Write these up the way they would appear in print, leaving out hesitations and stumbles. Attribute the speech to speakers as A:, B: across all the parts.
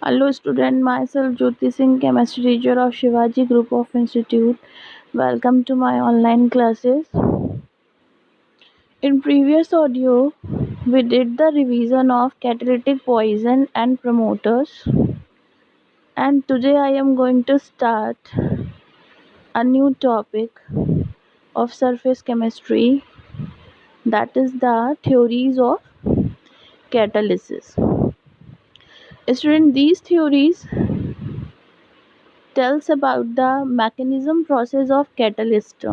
A: Hello student, myself Jyoti Singh, chemistry teacher of Shivaji Group of Institute. Welcome to my online classes. In previous audio, we did the revision of catalytic poison and promoters, and today I am going to start a new topic of surface chemistry, that is the theories of catalysis. Student, these theories tells about the mechanism process of catalyst,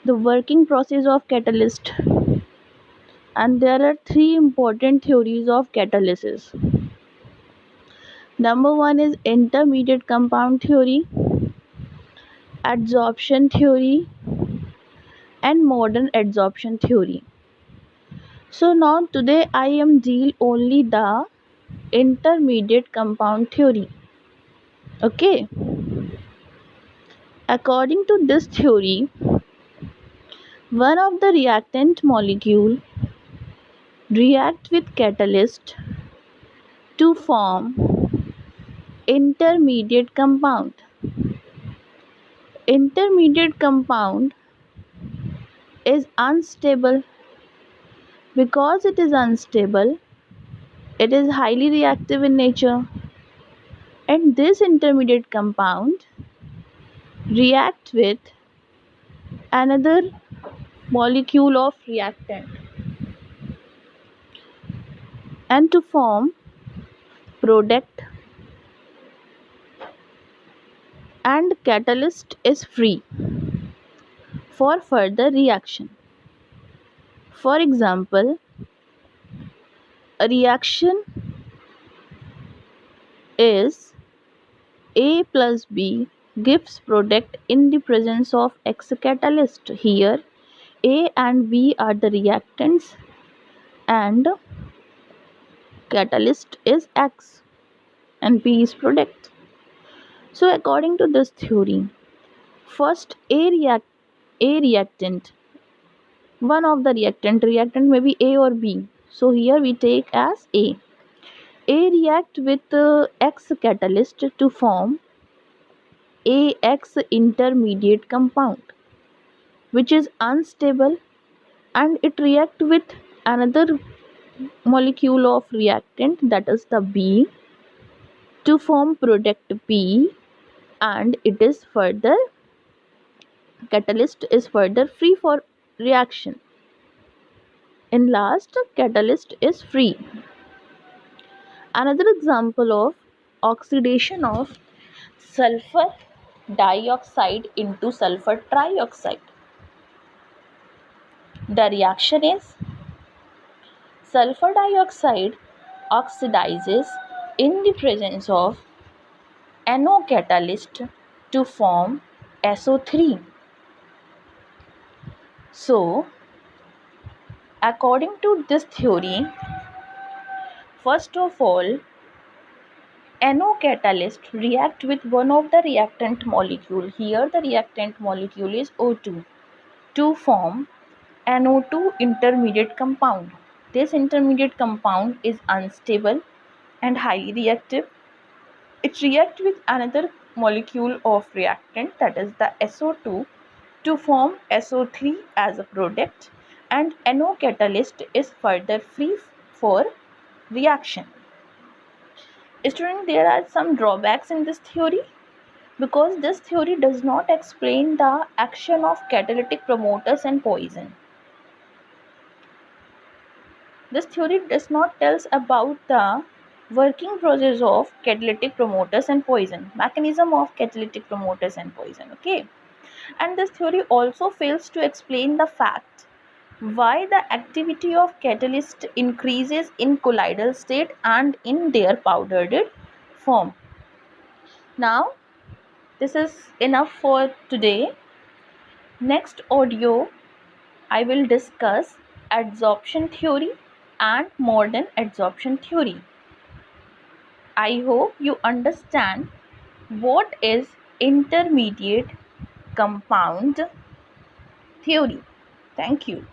A: the working process of catalyst, and there are three important theories of catalysis. Number one is intermediate compound theory, adsorption theory, and modern adsorption theory. So now today I am deal only the intermediate compound theory. Okay, according to this theory, one of the reactant molecule react with catalyst to form intermediate compound. Intermediate compound is unstable. Because it is unstable, it is highly reactive in nature, and this intermediate compound react with another molecule of reactant and to form product, and catalyst is free for further reaction. For example, a reaction is A plus B gives product in the presence of X catalyst. Here A and B are the reactants and catalyst is X and B is product. So according to this theory, first A reactant, one of the reactant may be A or B. So here we take as A. A react with X catalyst to form AX intermediate compound, which is unstable, and it react with another molecule of reactant, that is the B, to form product P, and it is further, catalyst is further free for reaction. In last, catalyst is free. Another example of oxidation of sulfur dioxide into sulfur trioxide. The reaction is sulfur dioxide oxidizes in the presence of NO catalyst to form SO3. So, according to this theory, first of all, NO catalyst react with one of the reactant molecule. Here the reactant molecule is O2 to form NO2 intermediate compound. This intermediate compound is unstable and highly reactive. It reacts with another molecule of reactant, that is the SO2, to form SO3 as a product, and NO catalyst is further free for reaction. Students, there are some drawbacks in this theory because this theory does not explain the action of catalytic promoters and poison. This theory does not tell us about the working process of catalytic promoters and poison, mechanism of catalytic promoters and poison. Okay, and this theory also fails to explain the fact why the activity of catalyst increases in colloidal state and in their powdered form. Now this is enough for today. Next audio I will discuss adsorption theory and modern adsorption theory. I hope you understand what is intermediate compound theory. Thank you.